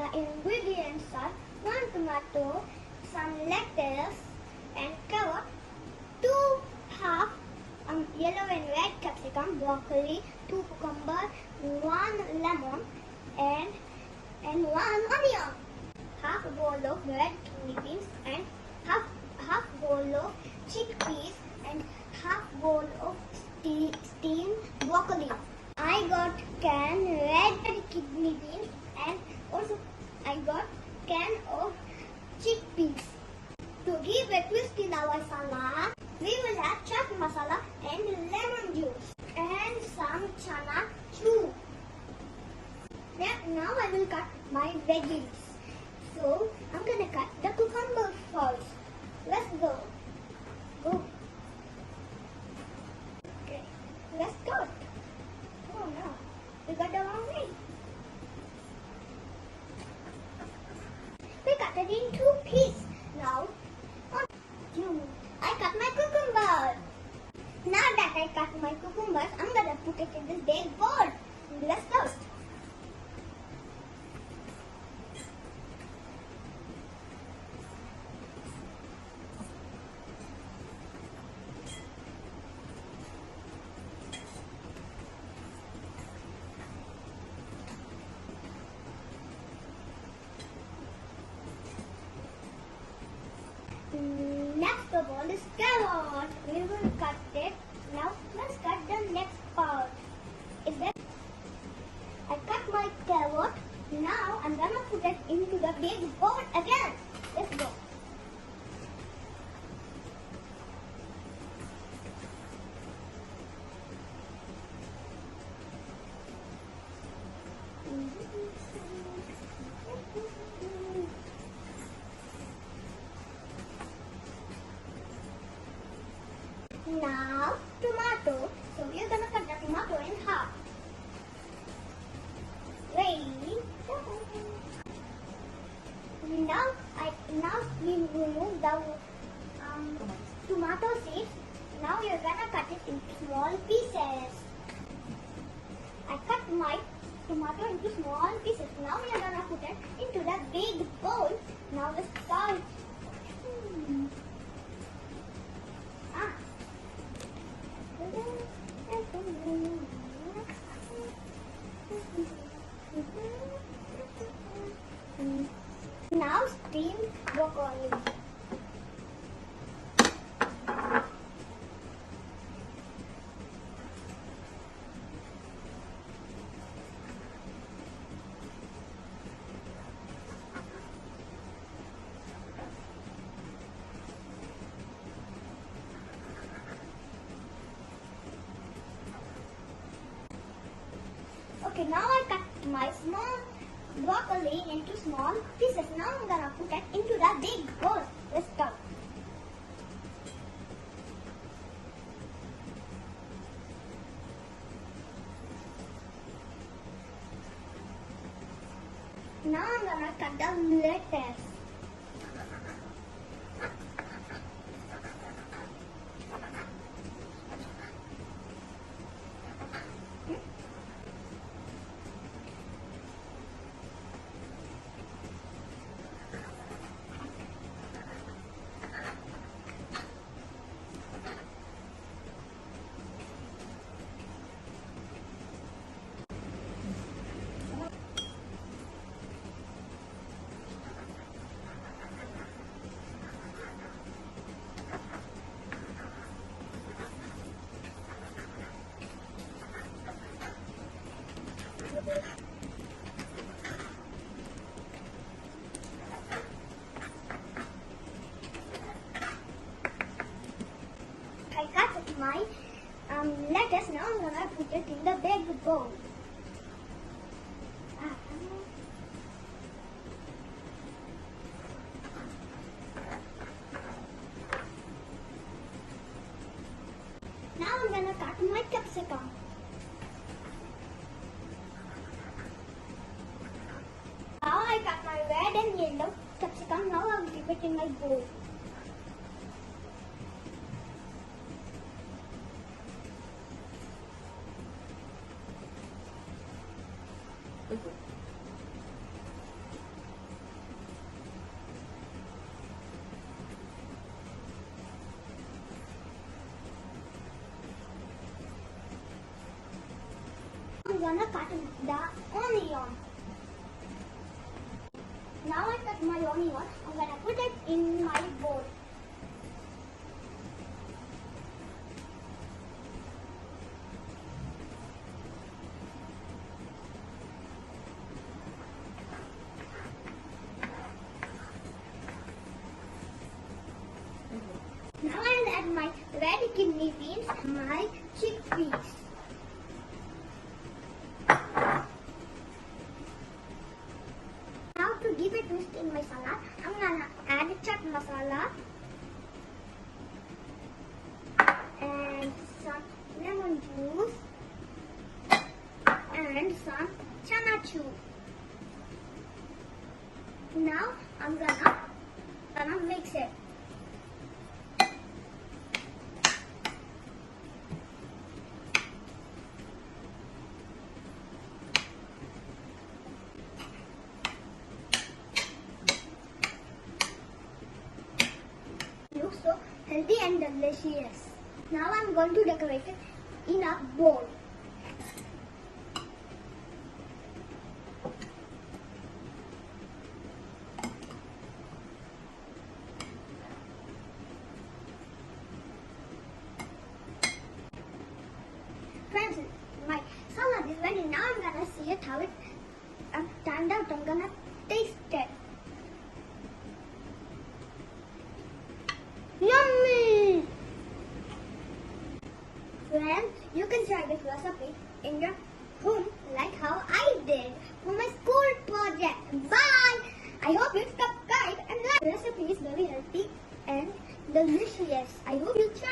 The ingredients are 1 tomato, some lettuce and carrot, 2 half yellow and red capsicum, broccoli, 2 cucumber, 1 lemon and 1 onion, half a bowl of red kidney beans and half bowl of chickpeas and half bowl of steamed broccoli. I got can red kidney beans and also I got can of chickpeas. To give a twist in our salad, we will add chaat masala and lemon juice and some chana chew. Now I will cut my veggies. So I'm gonna cut the cucumber first. Let's go. Go. Okay, let's cut. Oh no, we got the wrong way. We cut it in 2 pieces. Now, I cut my cucumber. Now that I cut my cucumbers, I'm gonna put it in this big bowl. Let's toast. Next of all is carrot. We will cut it. Now let's cut the next part. Is that I cut my carrot. Now I'm gonna put it into the big bowl again. Let's go. Now tomato. So we're gonna cut the tomato in half. Ready? Now we remove the tomato seeds. Now we're gonna cut it into small pieces. I cut my tomato into small pieces. Now we're gonna put it into the big bowl. Now let's start. Now steam broccoli. Okay, now I cut my small broccoli into small pieces. Now I'm gonna put it into the big bowl. Let's go. Now I'm gonna cut the lettuce. I cut my lettuce. Now I'm gonna put it in the big bowl. Now I'm gonna cut my capsicum. Now I cut my red and yellow capsicum. Now I'll keep it in my bowl. gonna cut the onion. Now I cut my onion. I'm gonna put it in my bowl. Now I'll add my red kidney beans, my chickpeas. Now to give a twist in my salad, I'm gonna add chaat masala and some lemon juice and some chana chew. Now I'm gonna mix it. Looks so healthy and delicious. Now I'm going to decorate it in a bowl. Friends, my salad is ready. Now I'm gonna see it how it turned out. I'm gonna taste it. Yummy! Friends, you can try this recipe in your home like how I did for my school project. Bye! I hope you subscribe and like. The recipe is very healthy and delicious. I hope you try.